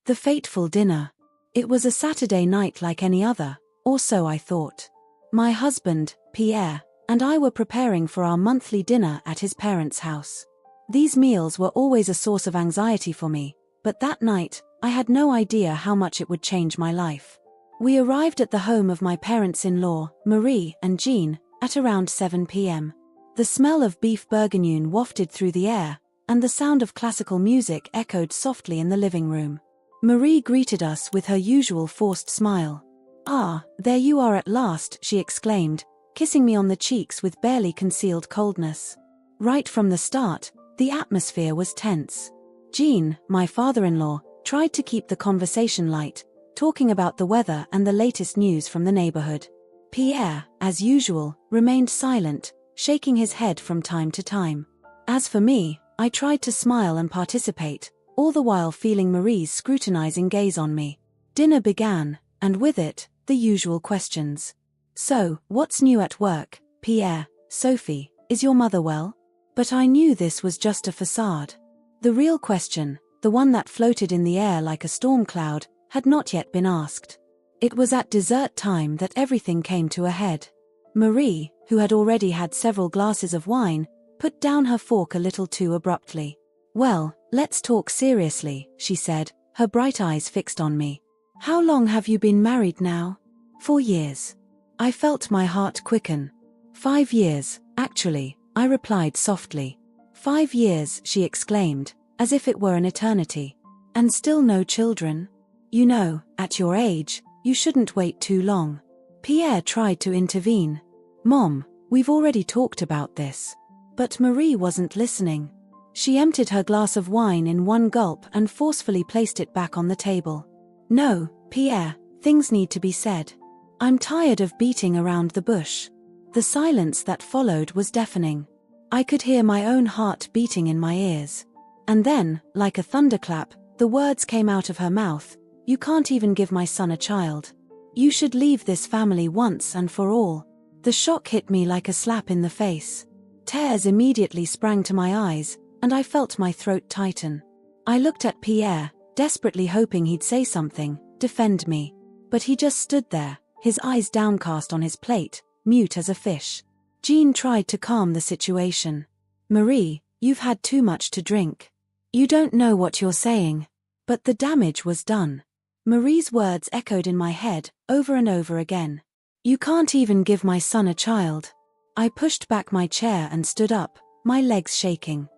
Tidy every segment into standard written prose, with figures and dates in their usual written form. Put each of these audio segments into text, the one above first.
The fateful dinner. It was a Saturday night like any other, or so I thought. My husband, Pierre, and I were preparing for our monthly dinner at his parents' house. These meals were always a source of anxiety for me, but that night, I had no idea how much it would change my life. We arrived at the home of my parents-in-law, Marie and Jean, at around 7 p.m. The smell of beef bourguignon wafted through the air, and the sound of classical music echoed softly in the living room. Marie greeted us with her usual forced smile. "Ah, there you are at last," she exclaimed, kissing me on the cheeks with barely concealed coldness. Right from the start, the atmosphere was tense. Jean, my father-in-law, tried to keep the conversation light, talking about the weather and the latest news from the neighborhood. Pierre, as usual, remained silent, shaking his head from time to time. As for me, I tried to smile and participate, all the while feeling Marie's scrutinizing gaze on me. Dinner began, and with it, the usual questions. "So, what's new at work, Pierre, Sophie, is your mother well?" But I knew this was just a facade. The real question, the one that floated in the air like a storm cloud, had not yet been asked. It was at dessert time that everything came to a head. Marie, who had already had several glasses of wine, put down her fork a little too abruptly. "Well, let's talk seriously," she said, her bright eyes fixed on me. "How long have you been married now?" "4 years. I felt my heart quicken. 5 years, actually," I replied softly. 5 years, she exclaimed, as if it were an eternity. "And still no children? You know, at your age, you shouldn't wait too long." Pierre tried to intervene. "Mom, we've already talked about this." But Marie wasn't listening. She emptied her glass of wine in one gulp and forcefully placed it back on the table. "No, Pierre, things need to be said. I'm tired of beating around the bush." The silence that followed was deafening. I could hear my own heart beating in my ears. And then, like a thunderclap, the words came out of her mouth. "You can't even give my son a child. You should leave this family once and for all." The shock hit me like a slap in the face. Tears immediately sprang to my eyes, and I felt my throat tighten. I looked at Pierre, desperately hoping he'd say something, defend me. But he just stood there, his eyes downcast on his plate, mute as a fish. Jean tried to calm the situation. "Marie, you've had too much to drink. You don't know what you're saying." But the damage was done. Marie's words echoed in my head, over and over again. "You can't even give my son a child." I pushed back my chair and stood up, my legs shaking.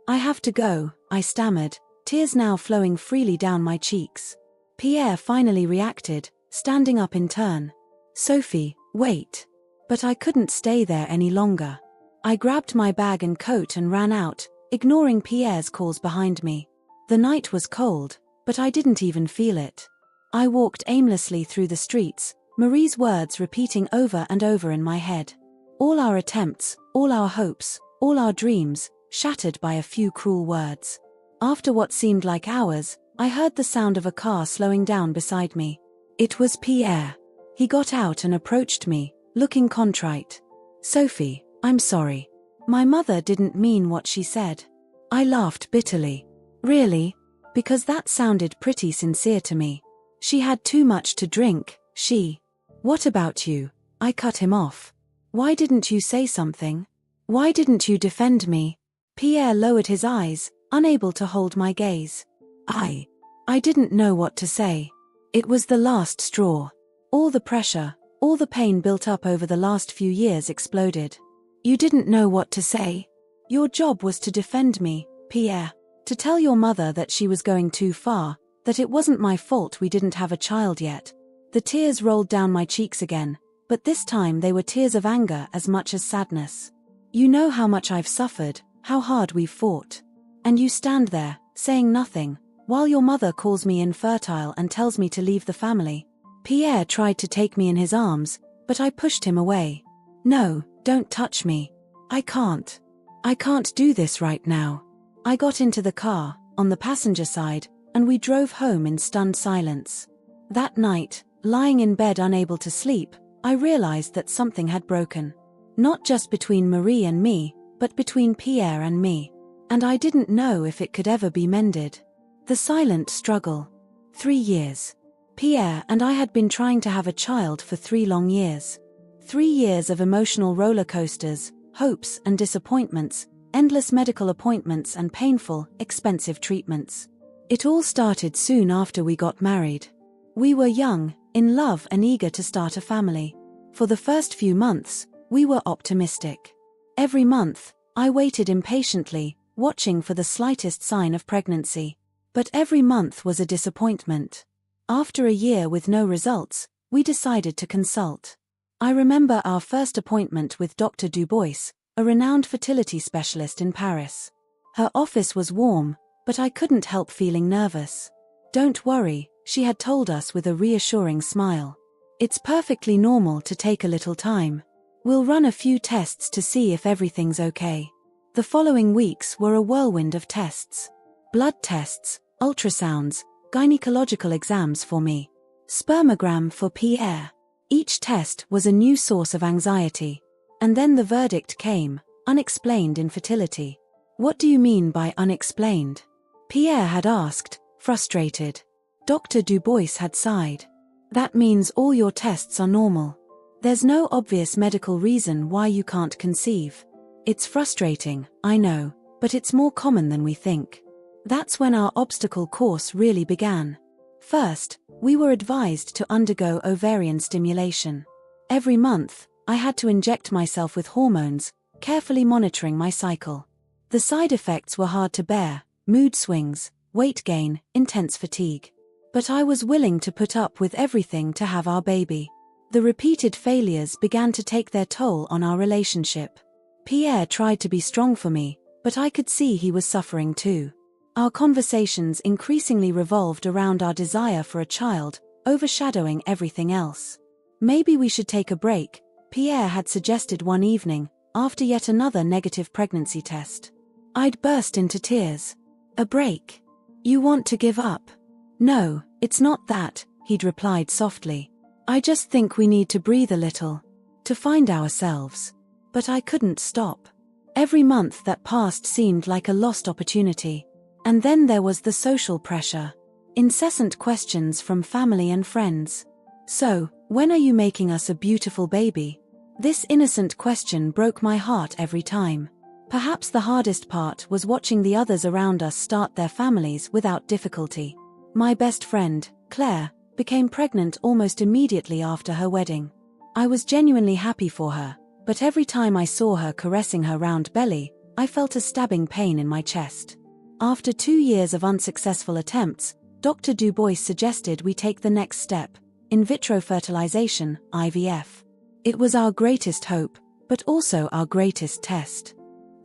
I have to go," I stammered, tears now flowing freely down my cheeks. Pierre finally reacted, standing up in turn. "Sophie, wait." But I couldn't stay there any longer. I grabbed my bag and coat and ran out, ignoring Pierre's calls behind me. The night was cold, but I didn't even feel it. I walked aimlessly through the streets, Marie's words repeating over and over in my head. All our attempts, all our hopes, all our dreams, shattered by a few cruel words. After what seemed like hours, I heard the sound of a car slowing down beside me. It was Pierre. He got out and approached me, looking contrite. "Sophie, I'm sorry. My mother didn't mean what she said." I laughed bitterly. "Really? Because that sounded pretty sincere to me. She had too much to drink, she." "What about you?" I cut him off. "Why didn't you say something? Why didn't you defend me?" Pierre lowered his eyes, unable to hold my gaze. I didn't know what to say. It was the last straw. All the pressure, all the pain built up over the last few years exploded. "You didn't know what to say? Your job was to defend me, Pierre. To tell your mother that she was going too far, that it wasn't my fault we didn't have a child yet." The tears rolled down my cheeks again, but this time they were tears of anger as much as sadness. "You know how much I've suffered, how hard we've fought. And you stand there, saying nothing, while your mother calls me infertile and tells me to leave the family." Pierre tried to take me in his arms, but I pushed him away. "No, don't touch me. I can't do this right now." I got into the car, on the passenger side, and we drove home in stunned silence. That night, lying in bed unable to sleep, I realized that something had broken. Not just between Marie and me, but between Pierre and me. And I didn't know if it could ever be mended. The silent struggle. 3 years. Pierre and I had been trying to have a child for 3 long years. 3 years of emotional roller coasters, hopes and disappointments, endless medical appointments and painful, expensive treatments. It all started soon after we got married. We were young, in love and eager to start a family. For the first few months, we were optimistic. Every month, I waited impatiently, watching for the slightest sign of pregnancy. But every month was a disappointment. After a year with no results, we decided to consult. I remember our first appointment with Dr. Dubois, a renowned fertility specialist in Paris. Her office was warm, but I couldn't help feeling nervous. "Don't worry," she had told us with a reassuring smile. "It's perfectly normal to take a little time. We'll run a few tests to see if everything's okay." The following weeks were a whirlwind of tests. Blood tests, ultrasounds, gynecological exams for me. Spermogram for Pierre. Each test was a new source of anxiety. And then the verdict came: unexplained infertility. "What do you mean by unexplained?" Pierre had asked, frustrated. Dr. Dubois had sighed. "That means all your tests are normal. There's no obvious medical reason why you can't conceive. It's frustrating, I know, but it's more common than we think." That's when our obstacle course really began. First, we were advised to undergo ovarian stimulation. Every month, I had to inject myself with hormones, carefully monitoring my cycle. The side effects were hard to bear: mood swings, weight gain, intense fatigue. But I was willing to put up with everything to have our baby. The repeated failures began to take their toll on our relationship. Pierre tried to be strong for me, but I could see he was suffering too. Our conversations increasingly revolved around our desire for a child, overshadowing everything else. "Maybe we should take a break," Pierre had suggested one evening, after yet another negative pregnancy test. I'd burst into tears. "A break? You want to give up?" "No, it's not that," he'd replied softly. "I just think we need to breathe a little. To find ourselves." But I couldn't stop. Every month that passed seemed like a lost opportunity. And then there was the social pressure. Incessant questions from family and friends. "So, when are you making us a beautiful baby?" This innocent question broke my heart every time. Perhaps the hardest part was watching the others around us start their families without difficulty. My best friend, Claire, became pregnant almost immediately after her wedding. I was genuinely happy for her, but every time I saw her caressing her round belly, I felt a stabbing pain in my chest. After 2 years of unsuccessful attempts, Dr. Dubois suggested we take the next step: in vitro fertilization, IVF. It was our greatest hope, but also our greatest test.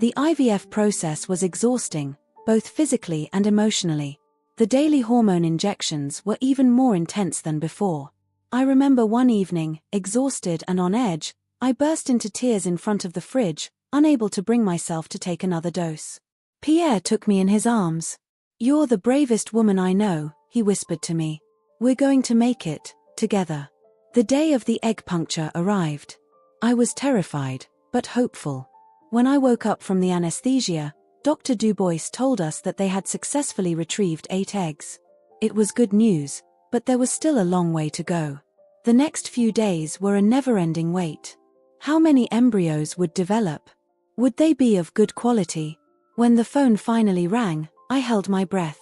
The IVF process was exhausting, both physically and emotionally. The daily hormone injections were even more intense than before. I remember one evening, exhausted and on edge, I burst into tears in front of the fridge, unable to bring myself to take another dose. Pierre took me in his arms. "You're the bravest woman I know," he whispered to me. "We're going to make it, together." The day of the egg puncture arrived. I was terrified, but hopeful. When I woke up from the anesthesia, Dr. Dubois told us that they had successfully retrieved 8 eggs. It was good news, but there was still a long way to go. The next few days were a never-ending wait. How many embryos would develop? Would they be of good quality? When the phone finally rang, I held my breath.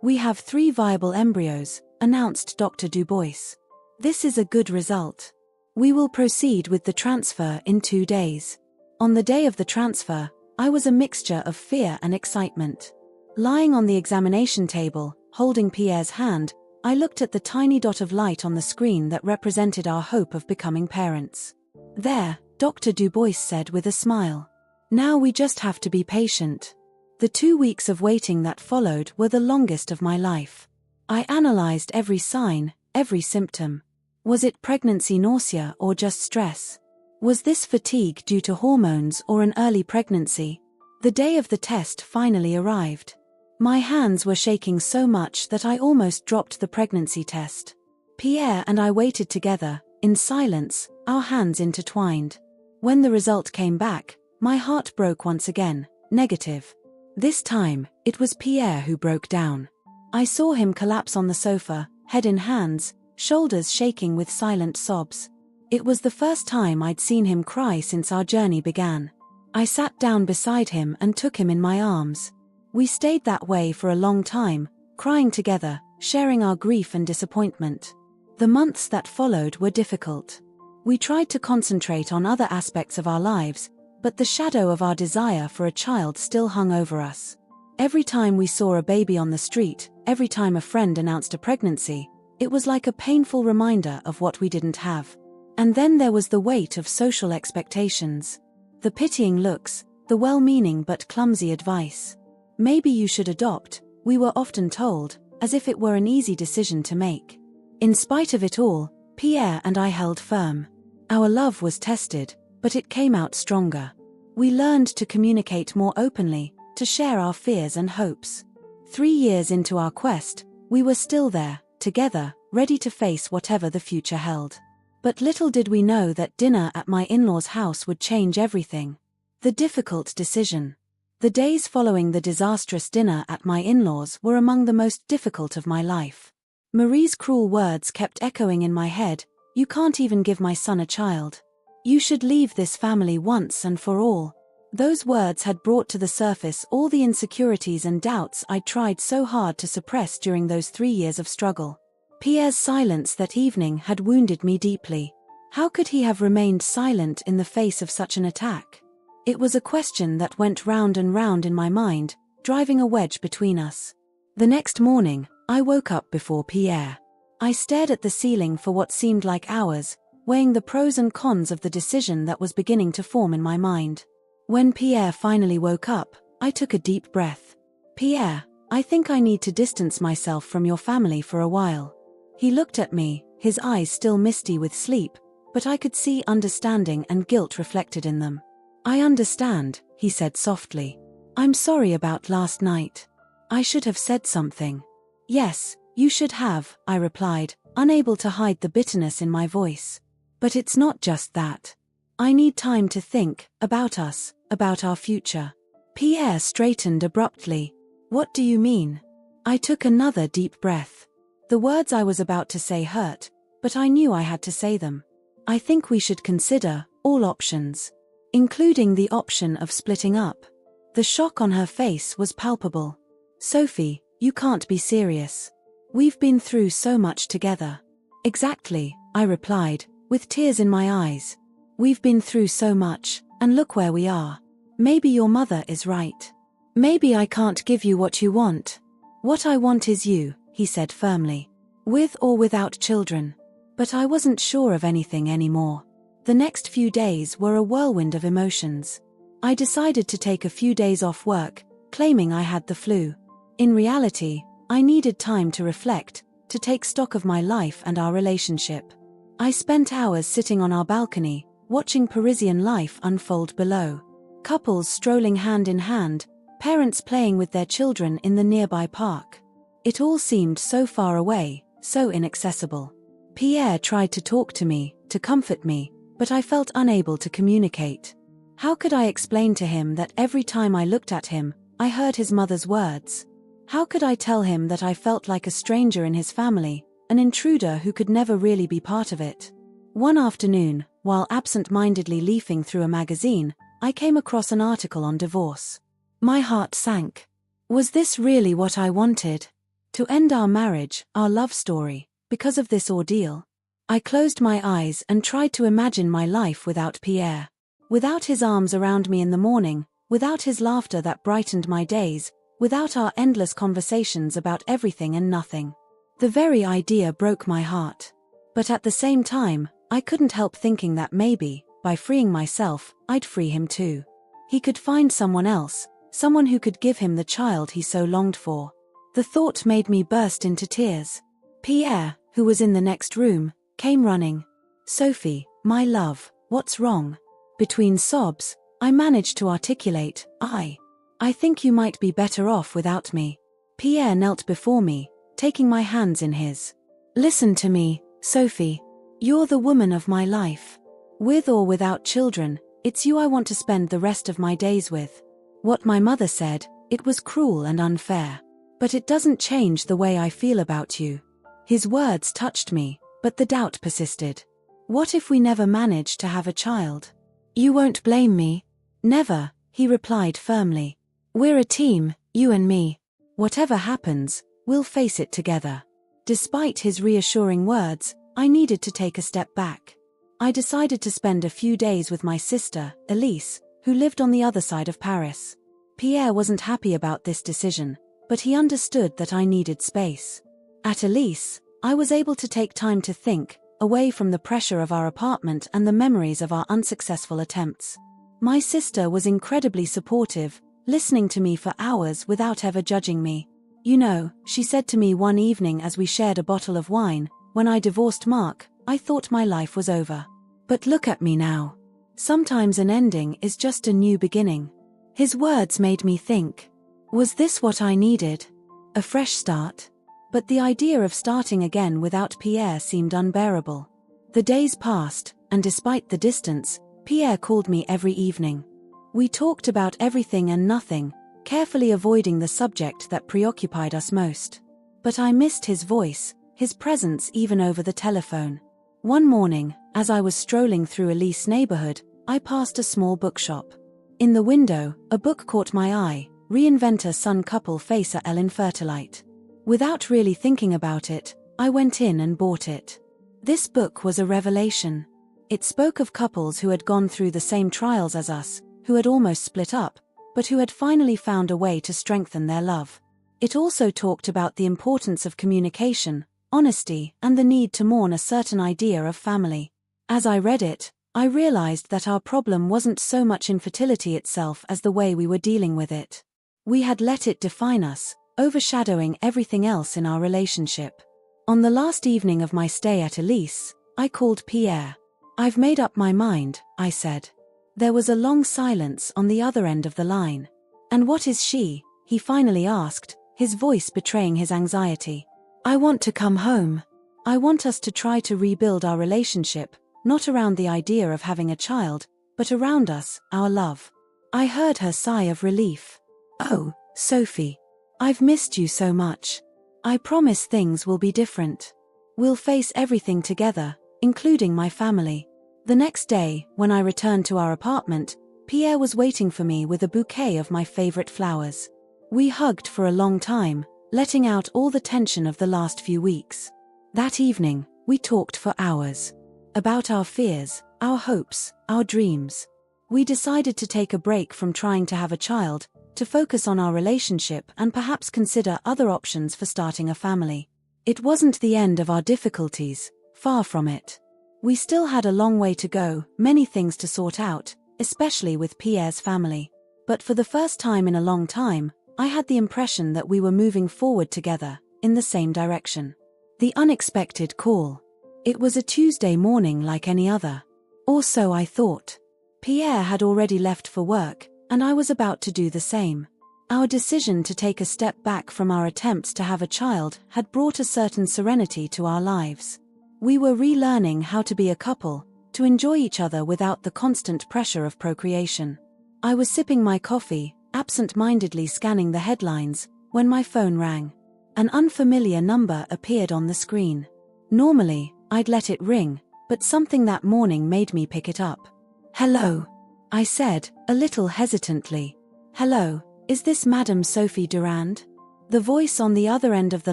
"We have 3 viable embryos," announced Dr. Dubois. "This is a good result. We will proceed with the transfer in 2 days." On the day of the transfer, I was a mixture of fear and excitement. Lying on the examination table, holding Pierre's hand, I looked at the tiny dot of light on the screen that represented our hope of becoming parents. "There," Dr. Dubois said with a smile. "Now we just have to be patient." The 2 weeks of waiting that followed were the longest of my life. I analyzed every sign, every symptom. Was it pregnancy nausea or just stress? Was this fatigue due to hormones or an early pregnancy? The day of the test finally arrived. My hands were shaking so much that I almost dropped the pregnancy test. Pierre and I waited together, in silence, our hands intertwined. When the result came back, my heart broke once again, negative. This time, it was Pierre who broke down. I saw him collapse on the sofa, head in hands, shoulders shaking with silent sobs. It was the first time I'd seen him cry since our journey began. I sat down beside him and took him in my arms. We stayed that way for a long time, crying together, sharing our grief and disappointment. The months that followed were difficult. We tried to concentrate on other aspects of our lives, but the shadow of our desire for a child still hung over us. Every time we saw a baby on the street, every time a friend announced a pregnancy, it was like a painful reminder of what we didn't have. And then there was the weight of social expectations. The pitying looks, the well-meaning but clumsy advice. Maybe you should adopt, we were often told, as if it were an easy decision to make. In spite of it all, Pierre and I held firm. Our love was tested, but it came out stronger. We learned to communicate more openly, to share our fears and hopes. 3 years into our quest, we were still there, together, ready to face whatever the future held. But little did we know that dinner at my in-laws' house would change everything. The difficult decision. The days following the disastrous dinner at my in-laws were among the most difficult of my life. Marie's cruel words kept echoing in my head, "You can't even give my son a child. You should leave this family once and for all." Those words had brought to the surface all the insecurities and doubts I'd tried so hard to suppress during those 3 years of struggle. Pierre's silence that evening had wounded me deeply. How could he have remained silent in the face of such an attack? It was a question that went round and round in my mind, driving a wedge between us. The next morning, I woke up before Pierre. I stared at the ceiling for what seemed like hours, weighing the pros and cons of the decision that was beginning to form in my mind. When Pierre finally woke up, I took a deep breath. "Pierre, I think I need to distance myself from your family for a while." He looked at me, his eyes still misty with sleep, but I could see understanding and guilt reflected in them. "I understand," he said softly. "I'm sorry about last night. I should have said something." "Yes, you should have," I replied, unable to hide the bitterness in my voice. "But it's not just that. I need time to think, about us, about our future." Pierre straightened abruptly. "What do you mean?" I took another deep breath. The words I was about to say hurt, but I knew I had to say them. "I think we should consider all options, including the option of splitting up." The shock on her face was palpable. "Sophie, you can't be serious. We've been through so much together." "Exactly," I replied, with tears in my eyes. "We've been through so much, and look where we are. Maybe your mother is right. Maybe I can't give you what you want." "What I want is you," he said firmly. "With or without children." But I wasn't sure of anything anymore. The next few days were a whirlwind of emotions. I decided to take a few days off work, claiming I had the flu. In reality, I needed time to reflect, to take stock of my life and our relationship. I spent hours sitting on our balcony, watching Parisian life unfold below. Couples strolling hand in hand, parents playing with their children in the nearby park. It all seemed so far away, so inaccessible. Pierre tried to talk to me, to comfort me, but I felt unable to communicate. How could I explain to him that every time I looked at him, I heard his mother's words? How could I tell him that I felt like a stranger in his family, an intruder who could never really be part of it? One afternoon, while absent-mindedly leafing through a magazine, I came across an article on divorce. My heart sank. Was this really what I wanted? To end our marriage, our love story, because of this ordeal? I closed my eyes and tried to imagine my life without Pierre. Without his arms around me in the morning, without his laughter that brightened my days, without our endless conversations about everything and nothing. The very idea broke my heart. But at the same time, I couldn't help thinking that maybe, by freeing myself, I'd free him too. He could find someone else, someone who could give him the child he so longed for. The thought made me burst into tears. Pierre, who was in the next room, came running. "Sophie, my love, what's wrong?" Between sobs, I managed to articulate, I think you might be better off without me." Pierre knelt before me, taking my hands in his. "Listen to me, Sophie. You're the woman of my life. With or without children, it's you I want to spend the rest of my days with. What my mother said, it was cruel and unfair. But it doesn't change the way I feel about you. His words touched me, but the doubt persisted. What if we never manage to have a child? You won't blame me? Never, he replied firmly. We're a team, you and me. Whatever happens, we'll face it together. Despite his reassuring words, I needed to take a step back. I decided to spend a few days with my sister, Elise, who lived on the other side of Paris. Pierre wasn't happy about this decision, but he understood that I needed space. At Elise, I was able to take time to think, away from the pressure of our apartment and the memories of our unsuccessful attempts. My sister was incredibly supportive, listening to me for hours without ever judging me. You know, she said to me one evening as we shared a bottle of wine, when I divorced Mark, I thought my life was over. But look at me now. Sometimes an ending is just a new beginning. His words made me think. Was this what I needed? A fresh start? But the idea of starting again without Pierre seemed unbearable. The days passed, and despite the distance, Pierre called me every evening. We talked about everything and nothing, carefully avoiding the subject that preoccupied us most. But I missed his voice, his presence even over the telephone. One morning, as I was strolling through Elise's neighborhood, I passed a small bookshop. In the window, a book caught my eye, Reinventor son couple face à l'infertile. Without really thinking about it, I went in and bought it. This book was a revelation. It spoke of couples who had gone through the same trials as us, who had almost split up, but who had finally found a way to strengthen their love. It also talked about the importance of communication, honesty, and the need to mourn a certain idea of family. As I read it, I realized that our problem wasn't so much infertility itself as the way we were dealing with it. We had let it define us, overshadowing everything else in our relationship. On the last evening of my stay at Elise, I called Pierre. I've made up my mind, I said. There was a long silence on the other end of the line. And what is she? He finally asked, his voice betraying his anxiety. I want to come home. I want us to try to rebuild our relationship, not around the idea of having a child, but around us, our love. I heard her sigh of relief. Oh, Sophie. I've missed you so much. I promise things will be different. We'll face everything together, including my family. The next day, when I returned to our apartment, Pierre was waiting for me with a bouquet of my favorite flowers. We hugged for a long time, letting out all the tension of the last few weeks. That evening, we talked for hours. About our fears, our hopes, our dreams. We decided to take a break from trying to have a child, to focus on our relationship and perhaps consider other options for starting a family. It wasn't the end of our difficulties, far from it. We still had a long way to go, many things to sort out, especially with Pierre's family. But for the first time in a long time, I had the impression that we were moving forward together, in the same direction. The unexpected call. It was a Tuesday morning like any other. Or so I thought. Pierre had already left for work, and I was about to do the same. Our decision to take a step back from our attempts to have a child had brought a certain serenity to our lives. We were relearning how to be a couple, to enjoy each other without the constant pressure of procreation. I was sipping my coffee, absent-mindedly scanning the headlines, when my phone rang. An unfamiliar number appeared on the screen. Normally, I'd let it ring, but something that morning made me pick it up. Hello, I said, a little hesitantly. Hello, is this Madame Sophie Durand? The voice on the other end of the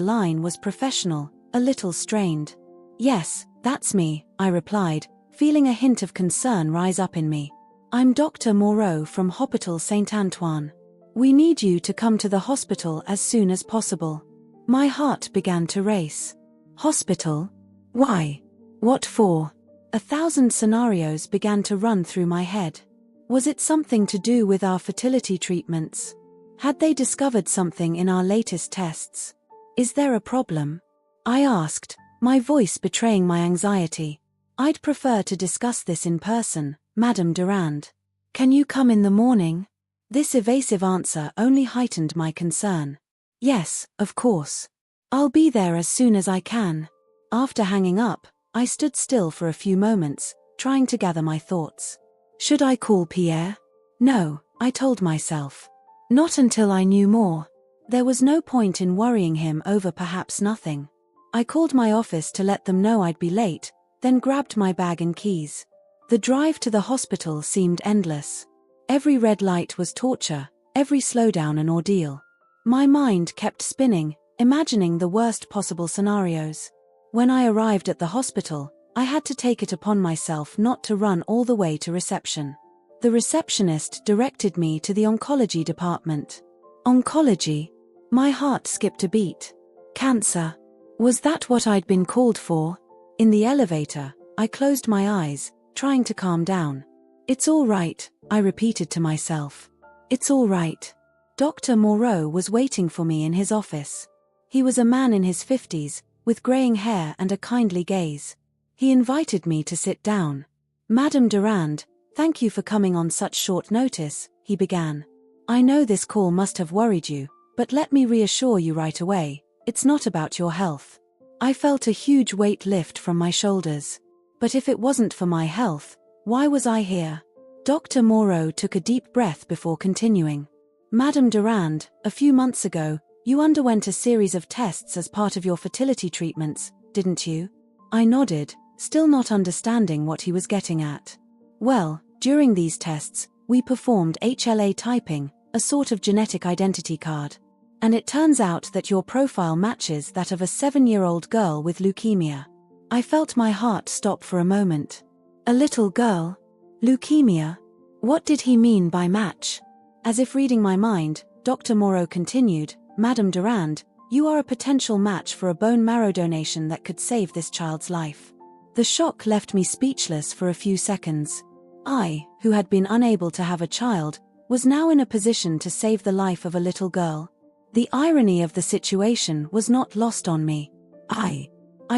line was professional, a little strained. Yes, that's me, I replied, feeling a hint of concern rise up in me. I'm Dr. Moreau from Hôpital Saint-Antoine. We need you to come to the hospital as soon as possible. My heart began to race. Hospital? Why? What for? 1,000 scenarios began to run through my head. Was it something to do with our fertility treatments? Had they discovered something in our latest tests? Is there a problem? I asked, my voice betraying my anxiety. I'd prefer to discuss this in person, Madame Durand. Can you come in the morning? This evasive answer only heightened my concern. Yes, of course. I'll be there as soon as I can. After hanging up, I stood still for a few moments, trying to gather my thoughts. Should I call Pierre? No, I told myself. Not until I knew more. There was no point in worrying him over perhaps nothing. I called my office to let them know I'd be late, then grabbed my bag and keys. The drive to the hospital seemed endless. Every red light was torture, every slowdown an ordeal. My mind kept spinning, imagining the worst possible scenarios. When I arrived at the hospital, I had to take it upon myself not to run all the way to reception. The receptionist directed me to the oncology department. Oncology? My heart skipped a beat. Cancer. Was that what I'd been called for? In the elevator, I closed my eyes, trying to calm down. It's all right, I repeated to myself. It's all right. Dr. Moreau was waiting for me in his office. He was a man in his 50s, with graying hair and a kindly gaze. He invited me to sit down. Madame Durand, thank you for coming on such short notice, he began. I know this call must have worried you, but let me reassure you right away, it's not about your health. I felt a huge weight lift from my shoulders. But if it wasn't for my health, why was I here? Dr. Moreau took a deep breath before continuing. Madame Durand, a few months ago, you underwent a series of tests as part of your fertility treatments, didn't you? I nodded, still not understanding what he was getting at. Well, during these tests, we performed HLA typing, a sort of genetic identity card. And it turns out that your profile matches that of a 7-year-old girl with leukemia. I felt my heart stop for a moment. A little girl? Leukemia? What did he mean by match? As if reading my mind, Dr. Moreau continued, Madame Durand, you are a potential match for a bone marrow donation that could save this child's life. The shock left me speechless for a few seconds. I, who had been unable to have a child, was now in a position to save the life of a little girl. The irony of the situation was not lost on me. I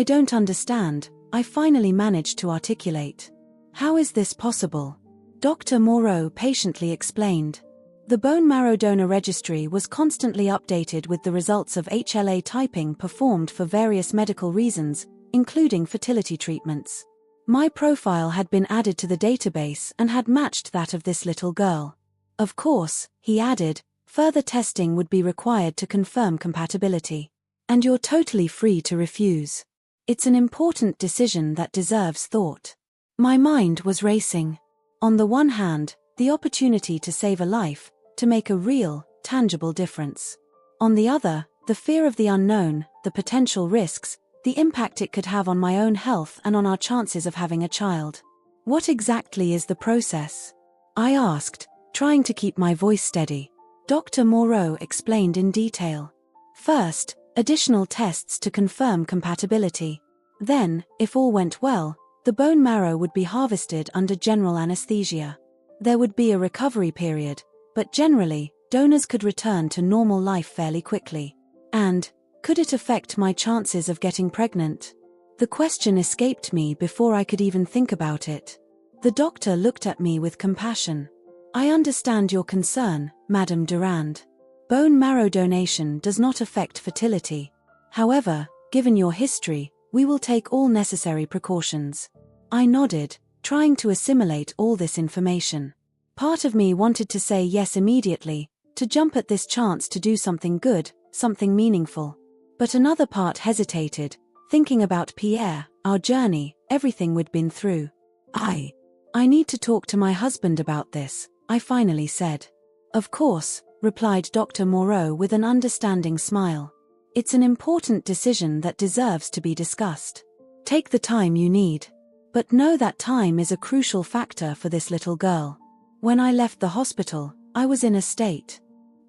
don't understand, I finally managed to articulate. How is this possible? Dr. Moreau patiently explained. The bone marrow donor registry was constantly updated with the results of HLA typing performed for various medical reasons, including fertility treatments. My profile had been added to the database and had matched that of this little girl. Of course, he added, further testing would be required to confirm compatibility. And you're totally free to refuse. It's an important decision that deserves thought. My mind was racing. On the one hand, the opportunity to save a life, to make a real, tangible difference. On the other, the fear of the unknown, the potential risks, the impact it could have on my own health and on our chances of having a child. What exactly is the process? I asked, trying to keep my voice steady. Dr. Moreau explained in detail. First, additional tests to confirm compatibility. Then, if all went well, the bone marrow would be harvested under general anesthesia. There would be a recovery period, but generally, donors could return to normal life fairly quickly. And, could it affect my chances of getting pregnant? The question escaped me before I could even think about it. The doctor looked at me with compassion. I understand your concern, Madame Durand. Bone marrow donation does not affect fertility. However, given your history, we will take all necessary precautions. I nodded, trying to assimilate all this information. Part of me wanted to say yes immediately, to jump at this chance to do something good, something meaningful. But another part hesitated, thinking about Pierre, our journey, everything we'd been through. I need to talk to my husband about this, I finally said. Of course, replied Dr. Moreau with an understanding smile. It's an important decision that deserves to be discussed. Take the time you need. But know that time is a crucial factor for this little girl. When I left the hospital, I was in a state.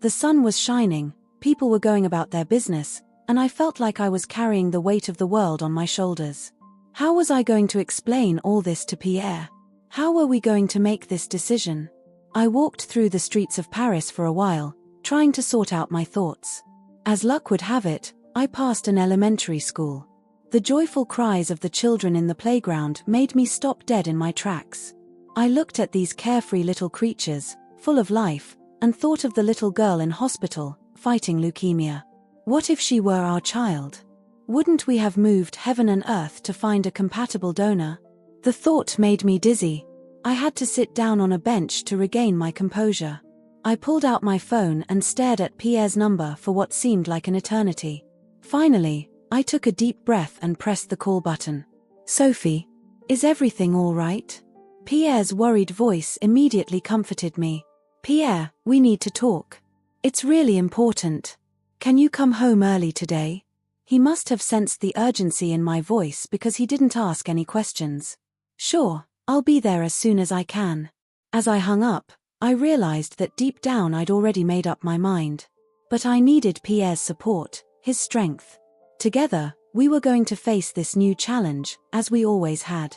The sun was shining, people were going about their business, and I felt like I was carrying the weight of the world on my shoulders. How was I going to explain all this to Pierre? How were we going to make this decision? I walked through the streets of Paris for a while, trying to sort out my thoughts. As luck would have it, I passed an elementary school. The joyful cries of the children in the playground made me stop dead in my tracks. I looked at these carefree little creatures, full of life, and thought of the little girl in hospital, fighting leukemia. What if she were our child? Wouldn't we have moved heaven and earth to find a compatible donor? The thought made me dizzy. I had to sit down on a bench to regain my composure. I pulled out my phone and stared at Pierre's number for what seemed like an eternity. Finally, I took a deep breath and pressed the call button. Sophie, is everything all right? Pierre's worried voice immediately comforted me. Pierre, we need to talk. It's really important. Can you come home early today? He must have sensed the urgency in my voice because he didn't ask any questions. Sure, I'll be there as soon as I can. As I hung up, I realized that deep down I'd already made up my mind. But I needed Pierre's support, his strength. Together, we were going to face this new challenge, as we always had.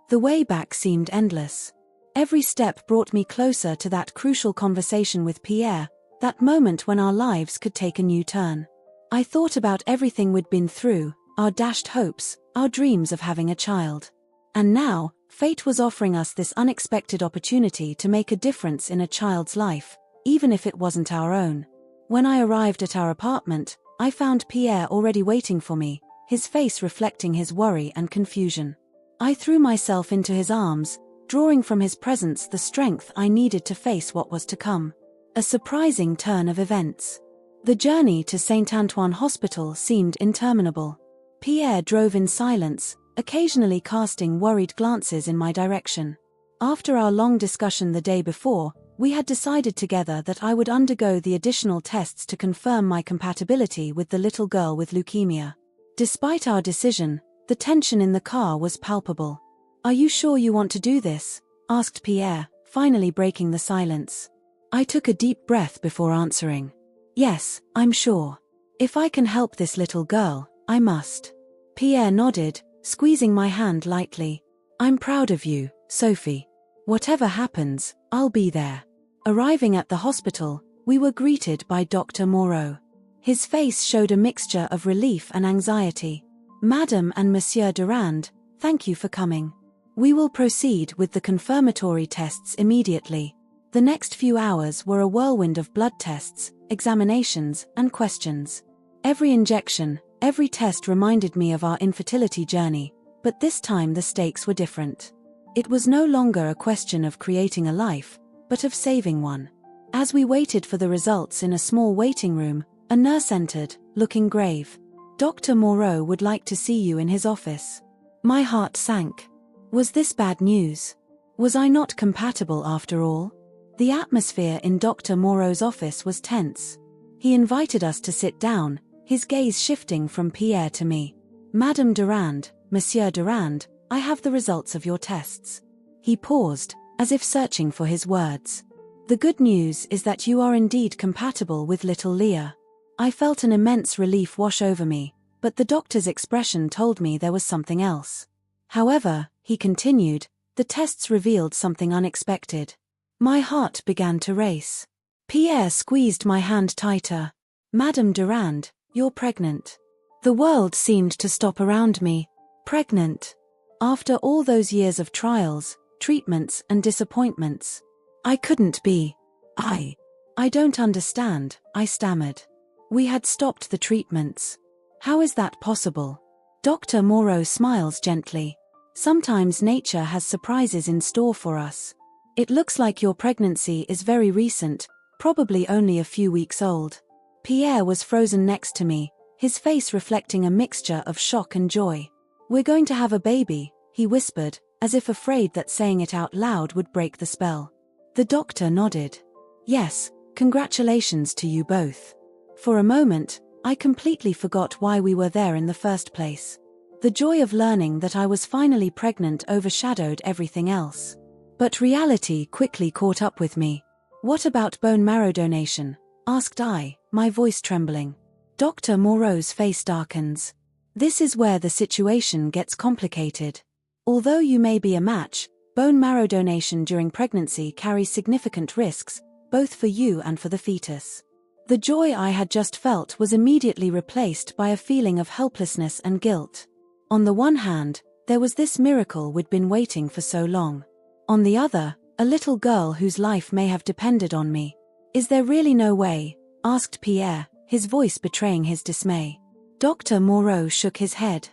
The way back seemed endless. Every step brought me closer to that crucial conversation with Pierre, that moment when our lives could take a new turn. I thought about everything we'd been through, our dashed hopes, our dreams of having a child. And now, fate was offering us this unexpected opportunity to make a difference in a child's life, even if it wasn't our own. When I arrived at our apartment, I found Pierre already waiting for me, his face reflecting his worry and confusion. I threw myself into his arms, drawing from his presence the strength I needed to face what was to come. A surprising turn of events. The journey to Saint Antoine Hospital seemed interminable. Pierre drove in silence, occasionally casting worried glances in my direction. After our long discussion the day before, we had decided together that I would undergo the additional tests to confirm my compatibility with the little girl with leukemia. Despite our decision, the tension in the car was palpable. "Are you sure you want to do this?" asked Pierre, finally breaking the silence. I took a deep breath before answering. "Yes, I'm sure. If I can help this little girl, I must." Pierre nodded, squeezing my hand lightly. "I'm proud of you, Sophie. Whatever happens, I'll be there." Arriving at the hospital, we were greeted by Dr. Moreau. His face showed a mixture of relief and anxiety. "Madame and Monsieur Durand, thank you for coming. We will proceed with the confirmatory tests immediately." The next few hours were a whirlwind of blood tests, examinations, and questions. Every injection, every test reminded me of our infertility journey, but this time the stakes were different. It was no longer a question of creating a life, but of saving one. As we waited for the results in a small waiting room, a nurse entered, looking grave. "Dr. Moreau would like to see you in his office." My heart sank. Was this bad news? Was I not compatible after all? The atmosphere in Dr. Moreau's office was tense. He invited us to sit down, his gaze shifting from Pierre to me. "Madame Durand, Monsieur Durand, I have the results of your tests." He paused, as if searching for his words. "The good news is that you are indeed compatible with little Leah." I felt an immense relief wash over me, but the doctor's expression told me there was something else. However, he continued, the tests revealed something unexpected. My heart began to race. Pierre squeezed my hand tighter. "Madame Durand, you're pregnant." The world seemed to stop around me. Pregnant. After all those years of trials, treatments, and disappointments. I couldn't be. I don't understand, I stammered. We had stopped the treatments. How is that possible? Dr. Moreau smiles gently. Sometimes nature has surprises in store for us. It looks like your pregnancy is very recent, probably only a few weeks old. Pierre was frozen next to me, his face reflecting a mixture of shock and joy. "We're going to have a baby," he whispered, as if afraid that saying it out loud would break the spell. The doctor nodded. "Yes, congratulations to you both." For a moment, I completely forgot why we were there in the first place. The joy of learning that I was finally pregnant overshadowed everything else. But reality quickly caught up with me. "What about bone marrow donation?" asked I, my voice trembling. Dr. Moreau's face darkens. "This is where the situation gets complicated. Although you may be a match, bone marrow donation during pregnancy carries significant risks, both for you and for the fetus." The joy I had just felt was immediately replaced by a feeling of helplessness and guilt. On the one hand, there was this miracle we'd been waiting for so long. On the other, a little girl whose life may have depended on me. "Is there really no way?" asked Pierre, his voice betraying his dismay. Dr. Moreau shook his head.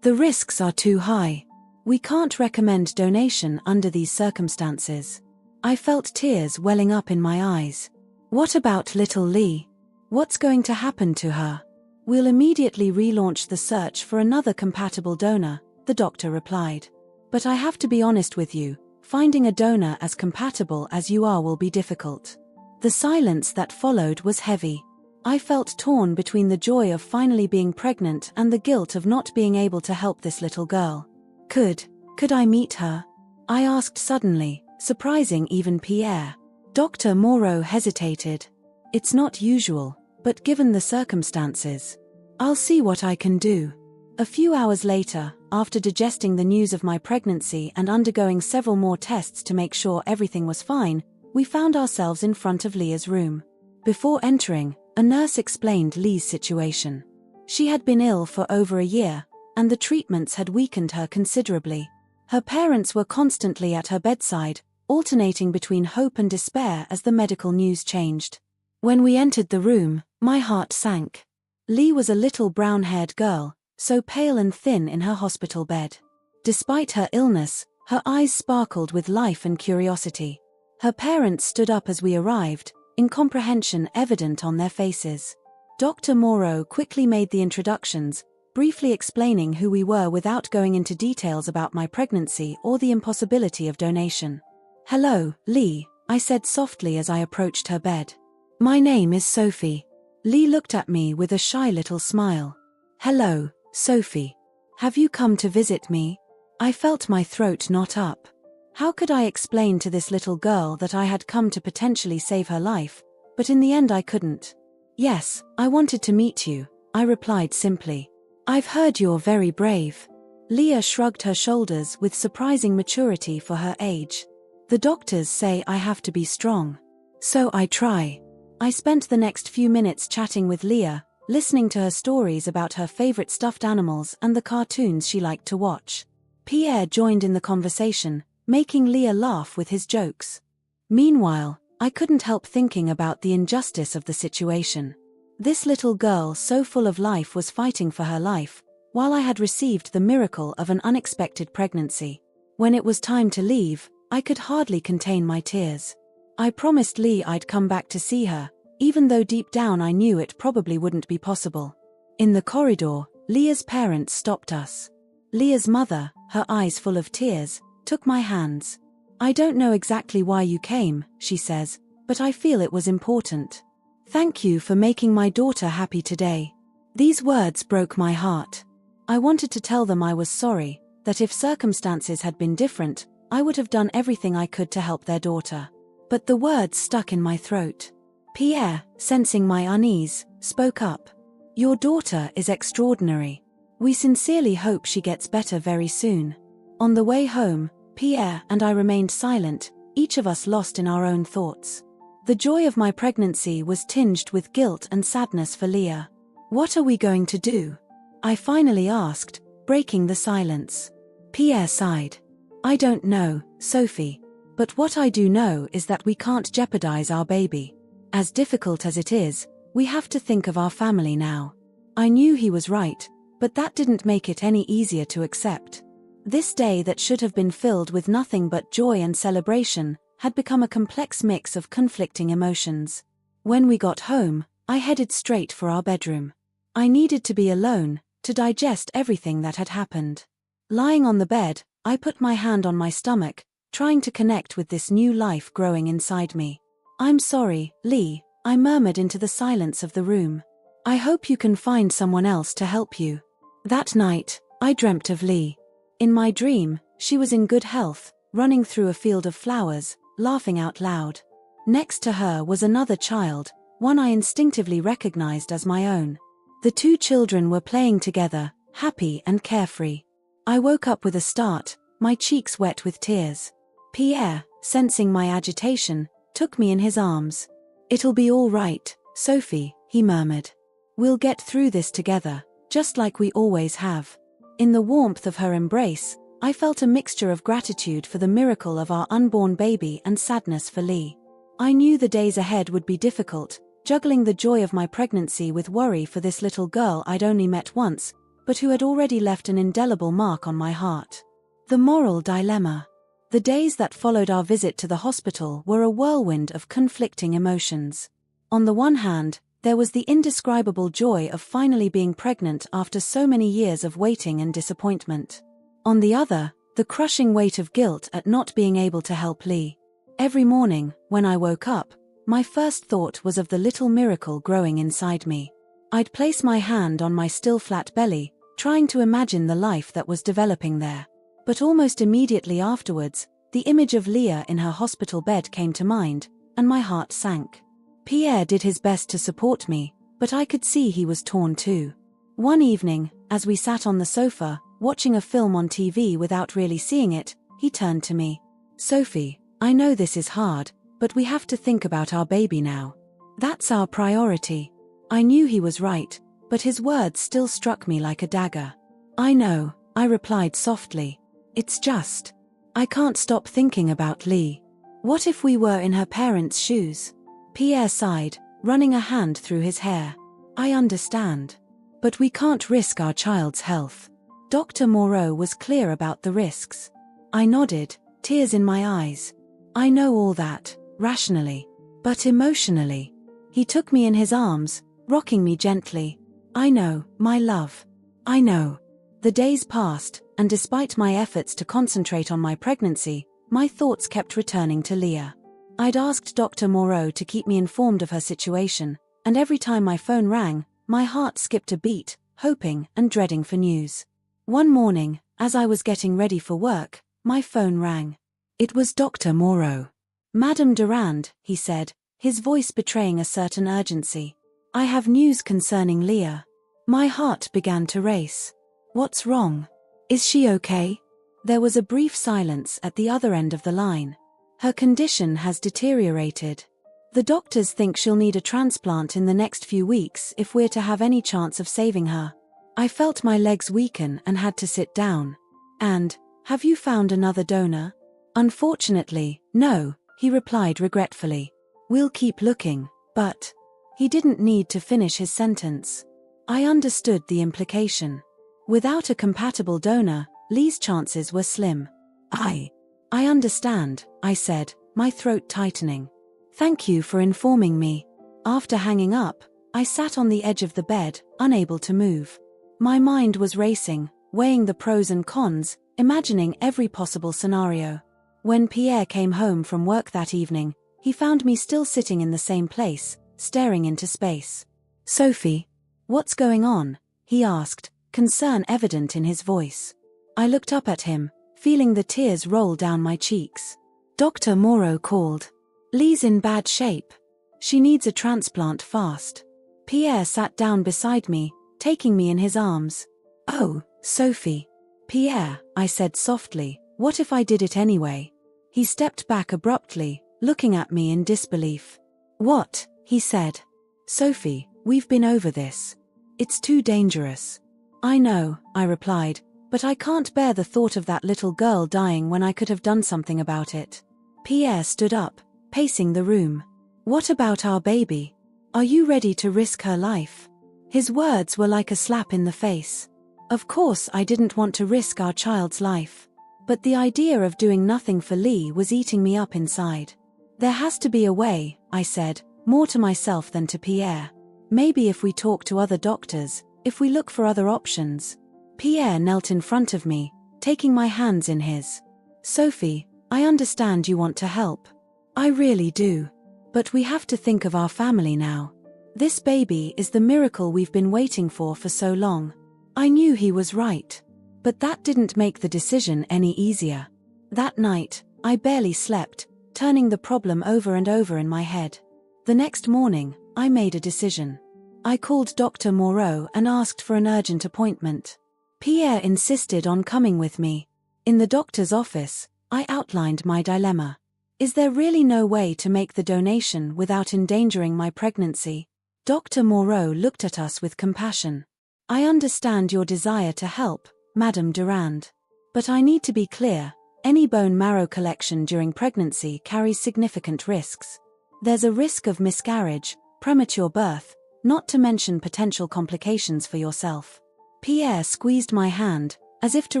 "The risks are too high. We can't recommend donation under these circumstances." I felt tears welling up in my eyes. What about little Lee? What's going to happen to her? We'll immediately relaunch the search for another compatible donor, the doctor replied. But I have to be honest with you, finding a donor as compatible as you are will be difficult. The silence that followed was heavy. I felt torn between the joy of finally being pregnant and the guilt of not being able to help this little girl. Could I meet her? I asked suddenly, surprising even Pierre. Dr. Moreau hesitated. It's not usual, but given the circumstances, I'll see what I can do. A few hours later, after digesting the news of my pregnancy and undergoing several more tests to make sure everything was fine, we found ourselves in front of Leah's room. Before entering, a nurse explained Lee's situation. She had been ill for over a year, and the treatments had weakened her considerably. Her parents were constantly at her bedside, alternating between hope and despair as the medical news changed. When we entered the room, my heart sank. Lee was a little brown-haired girl, so pale and thin in her hospital bed. Despite her illness, her eyes sparkled with life and curiosity. Her parents stood up as we arrived, incomprehension evident on their faces. Dr. Moreau quickly made the introductions, briefly explaining who we were without going into details about my pregnancy or the impossibility of donation. "Hello, Lee," I said softly as I approached her bed. "My name is Sophie." Lee looked at me with a shy little smile. "Hello, Sophie. Have you come to visit me?" I felt my throat knot up. How could I explain to this little girl that I had come to potentially save her life, but in the end I couldn't. "Yes, I wanted to meet you," I replied simply. "I've heard you're very brave." Leah shrugged her shoulders with surprising maturity for her age. "The doctors say I have to be strong. So I try." I spent the next few minutes chatting with Leah, listening to her stories about her favorite stuffed animals and the cartoons she liked to watch. Pierre joined in the conversation, making Leah laugh with his jokes. Meanwhile, I couldn't help thinking about the injustice of the situation. This little girl so full of life was fighting for her life, while I had received the miracle of an unexpected pregnancy. When it was time to leave, I could hardly contain my tears. I promised Lee I'd come back to see her, even though deep down I knew it probably wouldn't be possible. In the corridor, Leah's parents stopped us. Leah's mother, her eyes full of tears, took my hands. "I don't know exactly why you came," she says, "but I feel it was important. Thank you for making my daughter happy today." These words broke my heart. I wanted to tell them I was sorry, that if circumstances had been different, I would have done everything I could to help their daughter. But the words stuck in my throat. Pierre, sensing my unease, spoke up. "Your daughter is extraordinary. We sincerely hope she gets better very soon." On the way home, Pierre and I remained silent, each of us lost in our own thoughts. The joy of my pregnancy was tinged with guilt and sadness for Leah. "What are we going to do?" I finally asked, breaking the silence. Pierre sighed. "I don't know, Sophie. But what I do know is that we can't jeopardize our baby. As difficult as it is, we have to think of our family now." I knew he was right, but that didn't make it any easier to accept. This day that should have been filled with nothing but joy and celebration, had become a complex mix of conflicting emotions. When we got home, I headed straight for our bedroom. I needed to be alone, to digest everything that had happened. Lying on the bed, I put my hand on my stomach, trying to connect with this new life growing inside me. "I'm sorry, Lee," I murmured into the silence of the room. "I hope you can find someone else to help you." That night, I dreamt of Lee. In my dream, she was in good health, running through a field of flowers, laughing out loud. Next to her was another child, one I instinctively recognized as my own. The two children were playing together, happy and carefree. I woke up with a start, my cheeks wet with tears. Pierre, sensing my agitation, took me in his arms. "It'll be all right, Sophie," he murmured. "We'll get through this together, just like we always have." In the warmth of her embrace, I felt a mixture of gratitude for the miracle of our unborn baby and sadness for Lee. I knew the days ahead would be difficult, juggling the joy of my pregnancy with worry for this little girl I'd only met once, but who had already left an indelible mark on my heart. The moral dilemma. The days that followed our visit to the hospital were a whirlwind of conflicting emotions. On the one hand, there was the indescribable joy of finally being pregnant after so many years of waiting and disappointment. On the other, the crushing weight of guilt at not being able to help Lee. Every morning, when I woke up, my first thought was of the little miracle growing inside me. I'd place my hand on my still flat belly, trying to imagine the life that was developing there. But almost immediately afterwards, the image of Leah in her hospital bed came to mind, and my heart sank. Pierre did his best to support me, but I could see he was torn too. One evening, as we sat on the sofa, watching a film on TV without really seeing it, he turned to me. "Sophie, I know this is hard, but we have to think about our baby now. That's our priority." I knew he was right, but his words still struck me like a dagger. "I know," I replied softly. "It's just, I can't stop thinking about Lee. What if we were in her parents' shoes?" Pierre sighed, running a hand through his hair. "I understand. But we can't risk our child's health." Dr. Moreau was clear about the risks. I nodded, tears in my eyes. "I know all that, rationally. But emotionally." He took me in his arms, rocking me gently. "I know, my love. I know." The days passed, and despite my efforts to concentrate on my pregnancy, my thoughts kept returning to Leah. I'd asked Dr. Moreau to keep me informed of her situation, and every time my phone rang, my heart skipped a beat, hoping and dreading for news. One morning, as I was getting ready for work, my phone rang. It was Dr. Moreau. "Madame Durand," he said, his voice betraying a certain urgency. "I have news concerning Leah." My heart began to race. "What's wrong? Is she okay?" There was a brief silence at the other end of the line. "Her condition has deteriorated. The doctors think she'll need a transplant in the next few weeks if we're to have any chance of saving her." I felt my legs weaken and had to sit down. "And, have you found another donor?" "Unfortunately, no," he replied regretfully. "We'll keep looking, but..." He didn't need to finish his sentence. I understood the implication. Without a compatible donor, Lee's chances were slim. I understand," I said, my throat tightening. "Thank you for informing me." After hanging up, I sat on the edge of the bed, unable to move. My mind was racing, weighing the pros and cons, imagining every possible scenario. When Pierre came home from work that evening, he found me still sitting in the same place, staring into space. "Sophie, what's going on?" he asked, concern evident in his voice. I looked up at him, feeling the tears roll down my cheeks. Dr. Moreau called. "Lee's in bad shape. She needs a transplant fast." Pierre sat down beside me, taking me in his arms. "Oh, Sophie." "Pierre," I said softly, "what if I did it anyway?" He stepped back abruptly, looking at me in disbelief. "What?" he said. "Sophie, we've been over this. It's too dangerous." "I know," I replied, "but I can't bear the thought of that little girl dying when I could have done something about it." Pierre stood up, pacing the room. "What about our baby? Are you ready to risk her life?" His words were like a slap in the face. Of course I didn't want to risk our child's life. But the idea of doing nothing for Lee was eating me up inside. "There has to be a way," I said, more to myself than to Pierre. "Maybe if we talk to other doctors, if we look for other options." Pierre knelt in front of me, taking my hands in his. "Sophie, I understand you want to help. I really do. But we have to think of our family now. This baby is the miracle we've been waiting for so long." I knew he was right. But that didn't make the decision any easier. That night, I barely slept, turning the problem over and over in my head. The next morning, I made a decision. I called Dr. Moreau and asked for an urgent appointment. Pierre insisted on coming with me. In the doctor's office, I outlined my dilemma. Is there really no way to make the donation without endangering my pregnancy? Dr. Moreau looked at us with compassion. "I understand your desire to help, Madame Durand. But I need to be clear, any bone marrow collection during pregnancy carries significant risks. There's a risk of miscarriage, premature birth, not to mention potential complications for yourself." Pierre squeezed my hand, as if to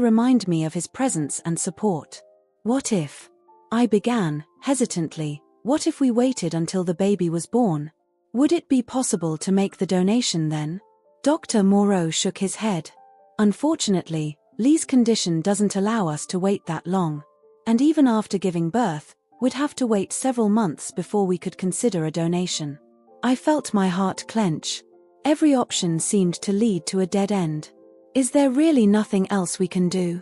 remind me of his presence and support. "What if..." I began, hesitantly, "what if we waited until the baby was born?" Would it be possible to make the donation then? Dr. Moreau shook his head. Unfortunately, Lee's condition doesn't allow us to wait that long. And even after giving birth, we'd have to wait several months before we could consider a donation. I felt my heart clench. Every option seemed to lead to a dead end. Is there really nothing else we can do?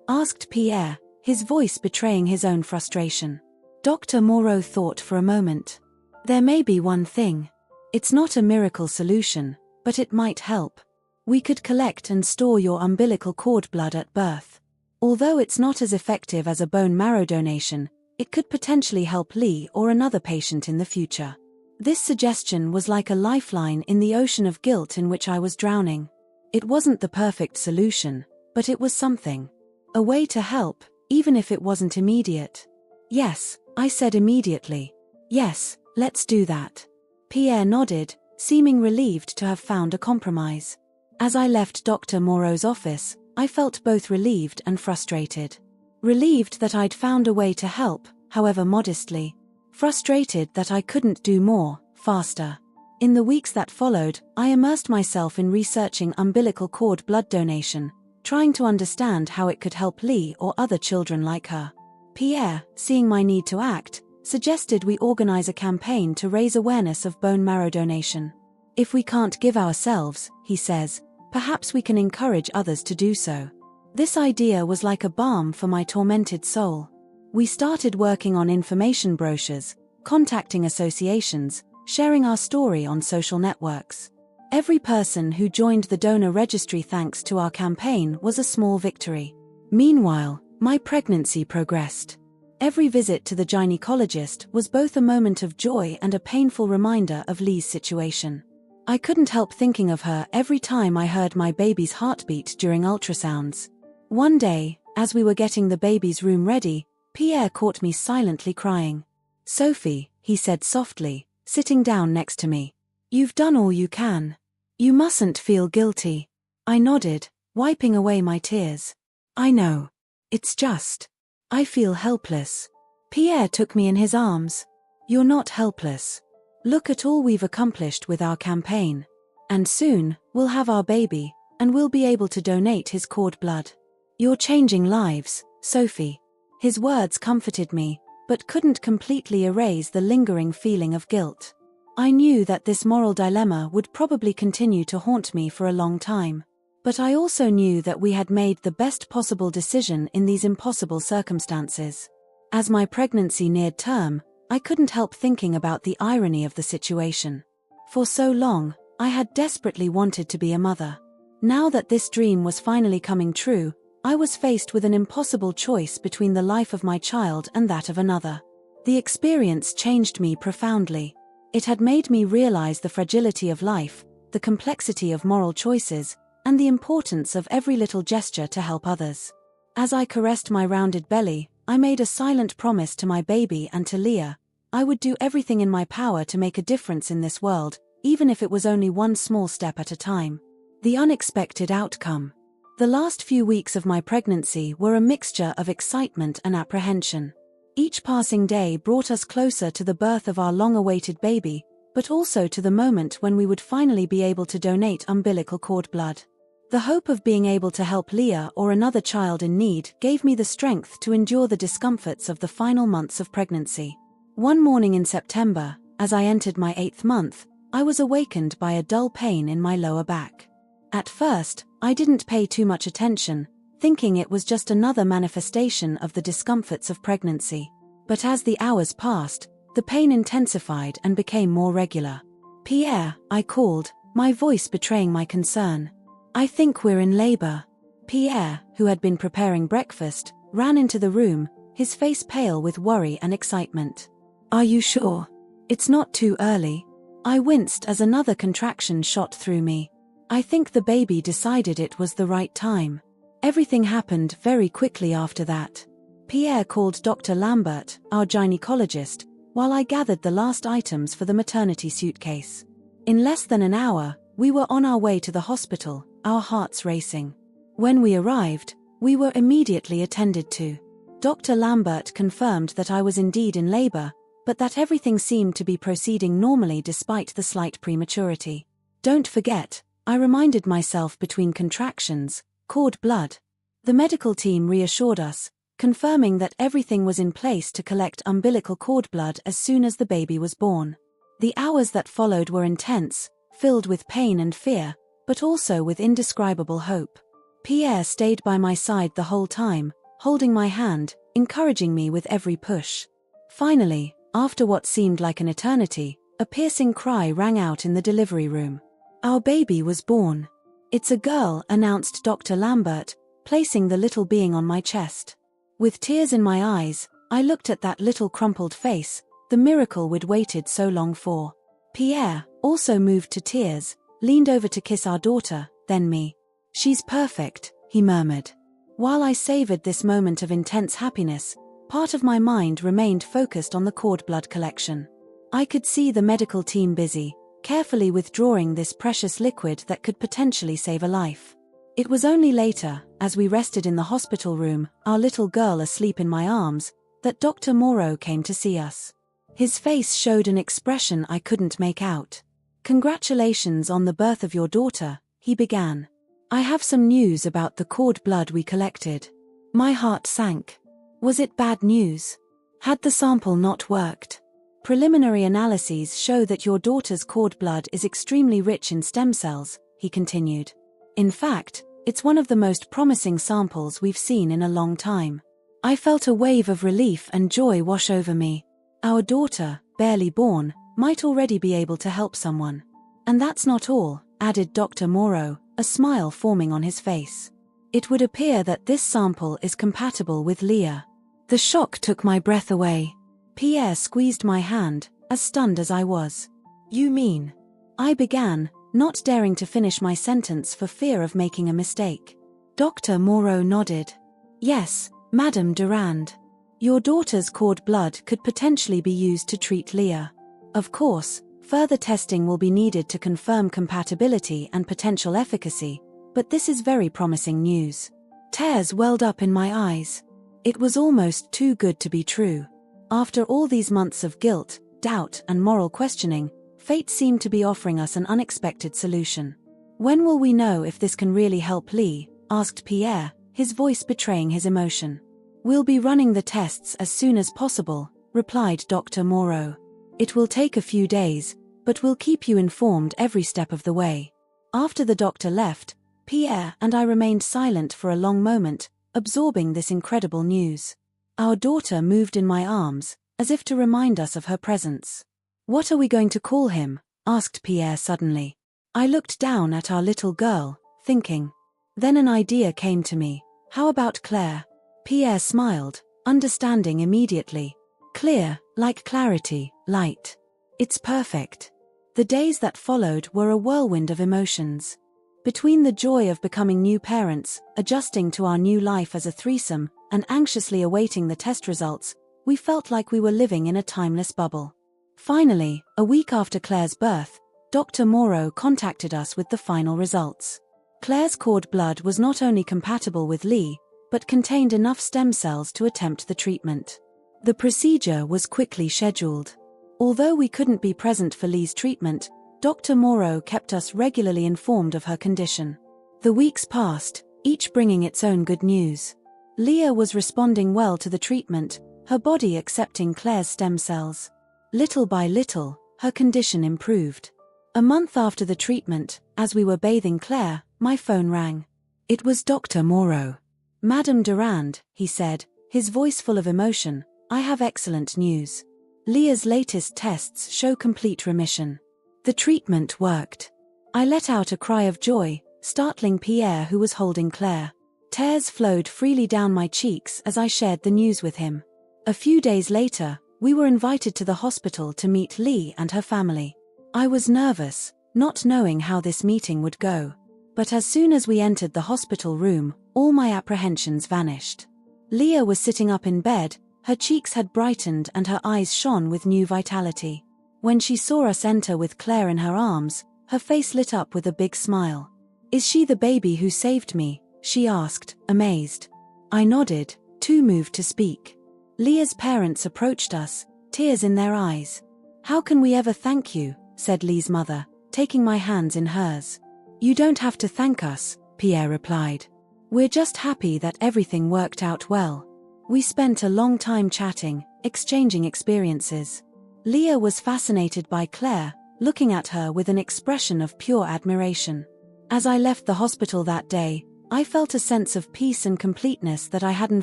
Asked Pierre, his voice betraying his own frustration. Dr. Moreau thought for a moment. There may be one thing. It's not a miracle solution, but it might help. We could collect and store your umbilical cord blood at birth. Although it's not as effective as a bone marrow donation, it could potentially help Lee or another patient in the future. This suggestion was like a lifeline in the ocean of guilt in which I was drowning. It wasn't the perfect solution, but it was something. A way to help, even if it wasn't immediate. Yes, I said immediately. Yes, let's do that. Pierre nodded, seeming relieved to have found a compromise. As I left Dr. Moreau's office, I felt both relieved and frustrated. Relieved that I'd found a way to help, however modestly. Frustrated that I couldn't do more, faster. In the weeks that followed, I immersed myself in researching umbilical cord blood donation, trying to understand how it could help Lee or other children like her. Pierre, seeing my need to act, suggested we organize a campaign to raise awareness of bone marrow donation. If we can't give ourselves, he says, perhaps we can encourage others to do so. This idea was like a balm for my tormented soul. We started working on information brochures, contacting associations, sharing our story on social networks. Every person who joined the donor registry thanks to our campaign was a small victory. Meanwhile, my pregnancy progressed. Every visit to the gynecologist was both a moment of joy and a painful reminder of Lee's situation. I couldn't help thinking of her every time I heard my baby's heartbeat during ultrasounds. One day, as we were getting the baby's room ready, Pierre caught me silently crying. "Sophie," he said softly, sitting down next to me. "You've done all you can. You mustn't feel guilty." I nodded, wiping away my tears. "I know. It's just. I feel helpless." Pierre took me in his arms. "You're not helpless. Look at all we've accomplished with our campaign. And soon, we'll have our baby, and we'll be able to donate his cord blood. You're changing lives, Sophie." His words comforted me, but couldn't completely erase the lingering feeling of guilt. I knew that this moral dilemma would probably continue to haunt me for a long time. But I also knew that we had made the best possible decision in these impossible circumstances. As my pregnancy neared term, I couldn't help thinking about the irony of the situation. For so long, I had desperately wanted to be a mother. Now that this dream was finally coming true, I was faced with an impossible choice between the life of my child and that of another. The experience changed me profoundly. It had made me realize the fragility of life, the complexity of moral choices, and the importance of every little gesture to help others. As I caressed my rounded belly, I made a silent promise to my baby and to Leah. I would do everything in my power to make a difference in this world, even if it was only one small step at a time. The unexpected outcome. The last few weeks of my pregnancy were a mixture of excitement and apprehension. Each passing day brought us closer to the birth of our long-awaited baby, but also to the moment when we would finally be able to donate umbilical cord blood. The hope of being able to help Leah or another child in need gave me the strength to endure the discomforts of the final months of pregnancy. One morning in September, as I entered my 8th month, I was awakened by a dull pain in my lower back. At first, I didn't pay too much attention, thinking it was just another manifestation of the discomforts of pregnancy. But as the hours passed, the pain intensified and became more regular. "Pierre," I called, my voice betraying my concern. "I think we're in labor." Pierre, who had been preparing breakfast, ran into the room, his face pale with worry and excitement. "Are you sure? It's not too early?" I winced as another contraction shot through me. I think the baby decided it was the right time. Everything happened very quickly after that. Pierre called Dr. Lambert, our gynecologist, while I gathered the last items for the maternity suitcase. In less than an hour, we were on our way to the hospital, our hearts racing. When we arrived, we were immediately attended to. Dr. Lambert confirmed that I was indeed in labor, but that everything seemed to be proceeding normally despite the slight prematurity. "Don't forget," I reminded myself between contractions, "cord blood." The medical team reassured us, confirming that everything was in place to collect umbilical cord blood as soon as the baby was born. The hours that followed were intense, filled with pain and fear, but also with indescribable hope. Pierre stayed by my side the whole time, holding my hand, encouraging me with every push. Finally, after what seemed like an eternity, a piercing cry rang out in the delivery room. Our baby was born. "It's a girl," announced Dr. Lambert, placing the little being on my chest. With tears in my eyes, I looked at that little crumpled face, the miracle we'd waited so long for. Pierre, also moved to tears, leaned over to kiss our daughter, then me. "She's perfect," he murmured. While I savored this moment of intense happiness, part of my mind remained focused on the cord blood collection. I could see the medical team busy, carefully withdrawing this precious liquid that could potentially save a life. It was only later, as we rested in the hospital room, our little girl asleep in my arms, that Dr. Moreau came to see us. His face showed an expression I couldn't make out. "Congratulations on the birth of your daughter," he began. "I have some news about the cord blood we collected." My heart sank. Was it bad news? Had the sample not worked? "Preliminary analyses show that your daughter's cord blood is extremely rich in stem cells," he continued. "In fact, it's one of the most promising samples we've seen in a long time." I felt a wave of relief and joy wash over me. Our daughter, barely born, might already be able to help someone. "And that's not all," added Dr. Moreau, a smile forming on his face. "It would appear that this sample is compatible with Leah." The shock took my breath away. Pierre squeezed my hand, as stunned as I was. "You mean?" I began, not daring to finish my sentence for fear of making a mistake. Dr. Moreau nodded. "Yes, Madame Durand. Your daughter's cord blood could potentially be used to treat Leah. Of course, further testing will be needed to confirm compatibility and potential efficacy, but this is very promising news." Tears welled up in my eyes. It was almost too good to be true. After all these months of guilt, doubt, and moral questioning, fate seemed to be offering us an unexpected solution. "When will we know if this can really help Lee?" asked Pierre, his voice betraying his emotion. "We'll be running the tests as soon as possible," replied Dr. Moreau. "It will take a few days, but we'll keep you informed every step of the way." After the doctor left, Pierre and I remained silent for a long moment, absorbing this incredible news. Our daughter moved in my arms, as if to remind us of her presence. "What are we going to call him?" asked Pierre suddenly. I looked down at our little girl, thinking. Then an idea came to me. "How about Claire?" Pierre smiled, understanding immediately. "Clear, like clarity, light. It's perfect." The days that followed were a whirlwind of emotions. Between the joy of becoming new parents, adjusting to our new life as a threesome, and anxiously awaiting the test results, we felt like we were living in a timeless bubble. Finally, a week after Claire's birth, Dr. Moreau contacted us with the final results. Claire's cord blood was not only compatible with Lee, but contained enough stem cells to attempt the treatment. The procedure was quickly scheduled. Although we couldn't be present for Lee's treatment, Dr. Moreau kept us regularly informed of her condition. The weeks passed, each bringing its own good news. Leah was responding well to the treatment, her body accepting Claire's stem cells. Little by little, her condition improved. A month after the treatment, as we were bathing Claire, my phone rang. It was Dr. Moreau. "Madame Durand," he said, his voice full of emotion, "I have excellent news. Leah's latest tests show complete remission. The treatment worked." I let out a cry of joy, startling Pierre, who was holding Claire. Tears flowed freely down my cheeks as I shared the news with him. A few days later, we were invited to the hospital to meet Lee and her family. I was nervous, not knowing how this meeting would go. But as soon as we entered the hospital room, all my apprehensions vanished. Leah was sitting up in bed, her cheeks had brightened and her eyes shone with new vitality. When she saw us enter with Claire in her arms, her face lit up with a big smile. "Is she the baby who saved me?" she asked, amazed. I nodded, too moved to speak. Leah's parents approached us, tears in their eyes. "How can we ever thank you?" said Lee's mother, taking my hands in hers. "You don't have to thank us," Pierre replied. "We're just happy that everything worked out well." We spent a long time chatting, exchanging experiences. Leah was fascinated by Claire, looking at her with an expression of pure admiration. As I left the hospital that day, I felt a sense of peace and completeness that I hadn't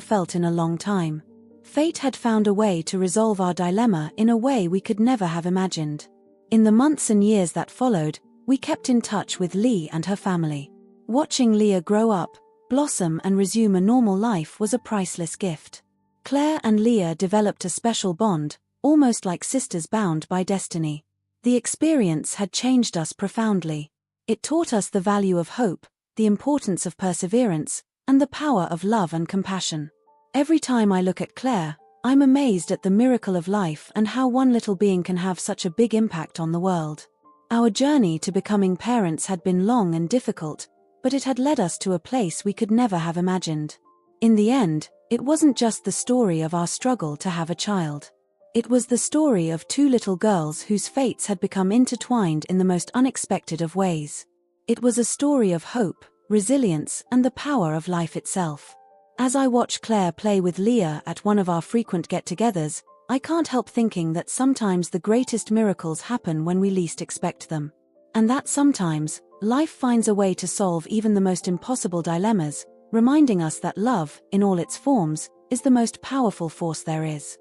felt in a long time. Fate had found a way to resolve our dilemma in a way we could never have imagined. In the months and years that followed, we kept in touch with Lee and her family. Watching Leah grow up, blossom and resume a normal life was a priceless gift. Claire and Leah developed a special bond, almost like sisters bound by destiny. The experience had changed us profoundly. It taught us the value of hope, the importance of perseverance, and the power of love and compassion. Every time I look at Claire, I'm amazed at the miracle of life and how one little being can have such a big impact on the world. Our journey to becoming parents had been long and difficult, but it had led us to a place we could never have imagined. In the end, it wasn't just the story of our struggle to have a child. It was the story of two little girls whose fates had become intertwined in the most unexpected of ways. It was a story of hope, resilience, and the power of life itself. As I watch Claire play with Leah at one of our frequent get-togethers, I can't help thinking that sometimes the greatest miracles happen when we least expect them. And that sometimes, life finds a way to solve even the most impossible dilemmas, reminding us that love, in all its forms, is the most powerful force there is.